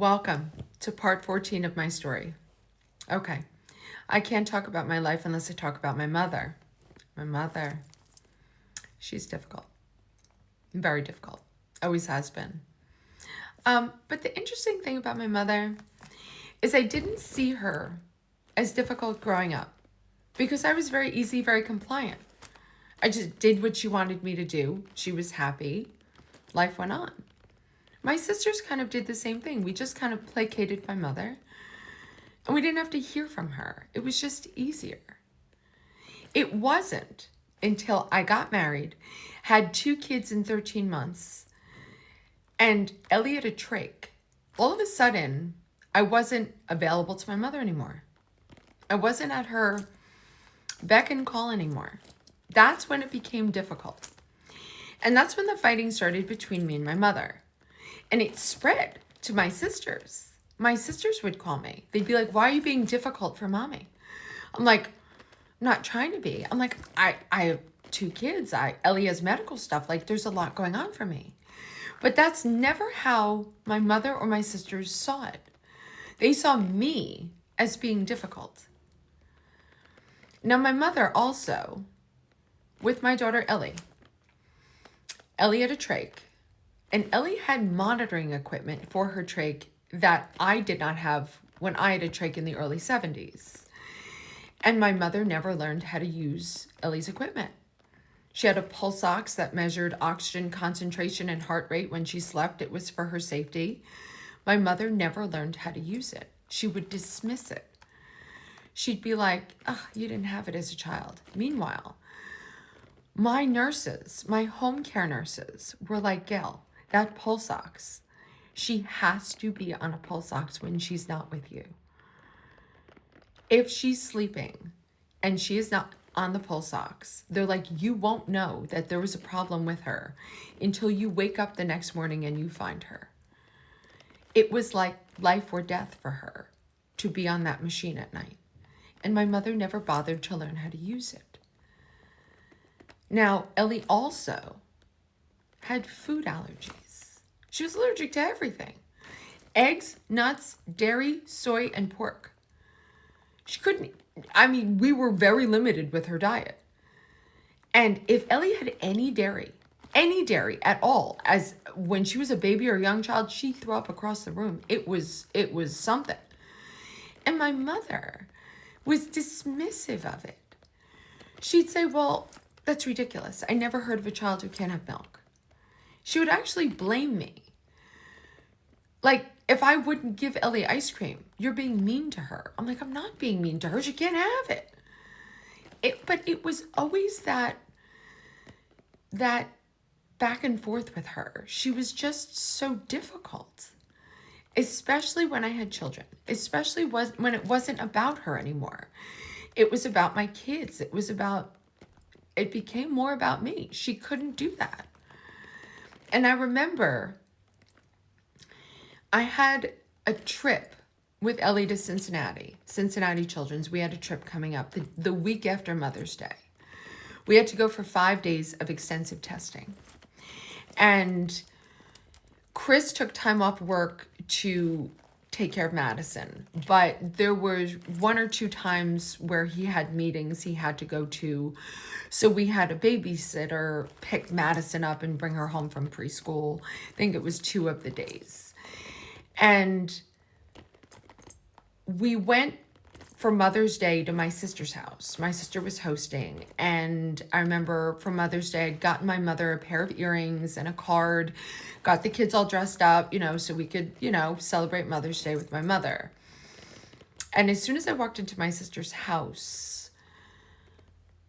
Welcome to part 14 of my story. Okay, I can't talk about my life unless I talk about my mother. My mother, she's difficult, very difficult, always has been. But the interesting thing about my mother is I didn't see her as difficult growing up because I was very easy, very compliant. I just did what she wanted me to do. She was happy. Life went on. My sisters kind of did the same thing. We just kind of placated my mother, and we didn't have to hear from her. It was just easier. It wasn't until I got married, had 2 kids in 13 months, and Ellie had a trach. All of a sudden, I wasn't available to my mother anymore. I wasn't at her beck and call anymore. That's when it became difficult. And that's when the fighting started between me and my mother. And it spread to my sisters. My sisters would call me. They'd be like, why are you being difficult for mommy? I'm like, I'm not trying to be. I'm like, I have 2 kids. Ellie has medical stuff. Like, there's a lot going on for me. But that's never how my mother or my sisters saw it. They saw me as being difficult. Now, my mother also, with my daughter Ellie had a trach. And Ellie had monitoring equipment for her trach that I did not have when I had a trach in the early 70s. And my mother never learned how to use Ellie's equipment. She had a pulse ox that measured oxygen concentration and heart rate when she slept. It was for her safety. My mother never learned how to use it. She would dismiss it. She'd be like, oh, you didn't have it as a child. Meanwhile, my nurses, my home care nurses were like, Gayle, that pulse ox, she has to be on a pulse ox when she's not with you. If she's sleeping and she is not on the pulse ox, they're like, you won't know that there was a problem with her until you wake up the next morning and you find her. It was like life or death for her to be on that machine at night. And my mother never bothered to learn how to use it. Now, Ellie also had food allergies. She was allergic to everything. Eggs, nuts, dairy, soy, and pork. She couldn't, we were very limited with her diet. And if Ellie had any dairy at all, as when she was a baby or a young child, she'd throw up across the room. It was something. And my mother was dismissive of it. She'd say, well, that's ridiculous. I never heard of a child who can't have milk. She would actually blame me. Like, if I wouldn't give Ellie ice cream, you're being mean to her. I'm like, I'm not being mean to her. She can't have it. But it was always that back and forth with her. She was just so difficult, especially when I had children, especially when it wasn't about her anymore. It was about my kids. It became more about me. She couldn't do that. And I remember I had a trip with Ellie to Cincinnati Children's. We had a trip coming up the week after Mother's Day. We had to go for 5 days of extensive testing. And Chris took time off work to take care of Madison, but there was 1 or 2 times where he had meetings he had to go to. So we had a babysitter pick Madison up and bring her home from preschool. I think it was 2 of the days. And we went for Mother's Day to my sister's house. My sister was hosting. And I remember for Mother's Day, I'd gotten my mother a pair of earrings and a card, got the kids all dressed up, so we could, celebrate Mother's Day with my mother. And as soon as I walked into my sister's house,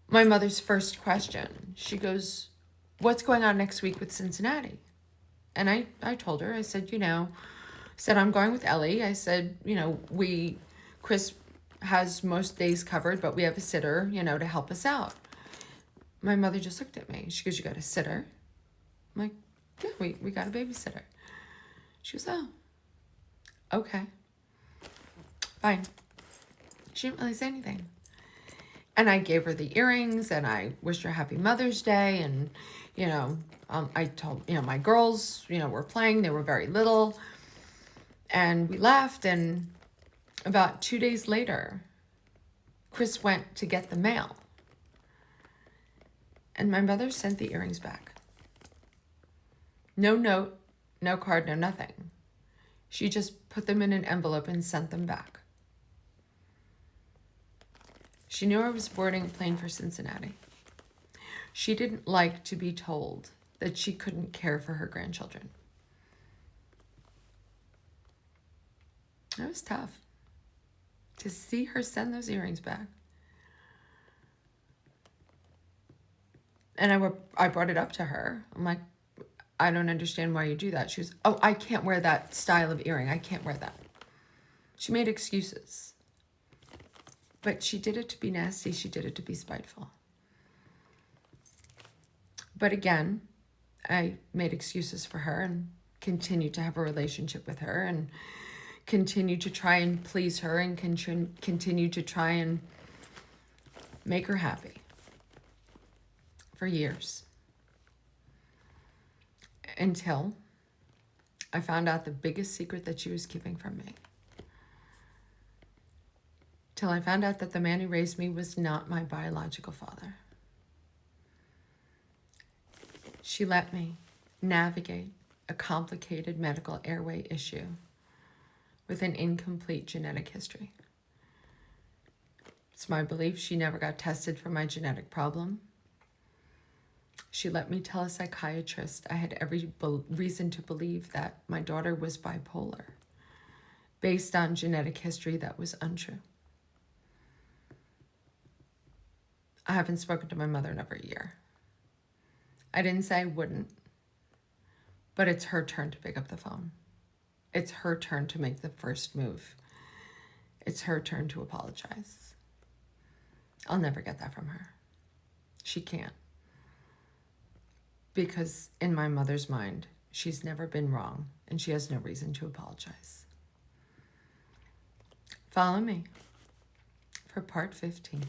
my mother's first question, she goes, what's going on next week with Cincinnati? And I told her, I said, I'm going with Ellie. I said, Chris has most days covered, but we have a sitter, to help us out. My mother just looked at me. She goes, you got a sitter? I'm like, yeah, we got a babysitter. She goes, oh, okay, fine. She didn't really say anything. And I gave her the earrings and I wished her happy Mother's Day. And, I told, my girls, were playing. They were very little. And we left, and about 2 days later, Chris went to get the mail. And my mother sent the earrings back. No note, no card, no nothing. She just put them in an envelope and sent them back. She knew I was boarding a plane for Cincinnati. She didn't like to be told that she couldn't care for her grandchildren. It was tough to see her send those earrings back. And I brought it up to her. I'm like, I don't understand why you do that. She was, oh, I can't wear that style of earring. I can't wear that. She made excuses. But she did it to be nasty. She did it to be spiteful. But again, I made excuses for her and continued to have a relationship with her and continued to try and please her and continued to try and make her happy for years. Until I found out the biggest secret that she was keeping from me. Till I found out that the man who raised me was not my biological father. She let me navigate a complicated medical airway issue with an incomplete genetic history. It's my belief she never got tested for my genetic problem. She let me tell a psychiatrist I had every reason to believe that my daughter was bipolar, based on genetic history that was untrue. I haven't spoken to my mother in over a year. I didn't say I wouldn't, but it's her turn to pick up the phone. It's her turn to make the first move. It's her turn to apologize. I'll never get that from her. She can't. Because in my mother's mind, she's never been wrong, and she has no reason to apologize. Follow me for part 15.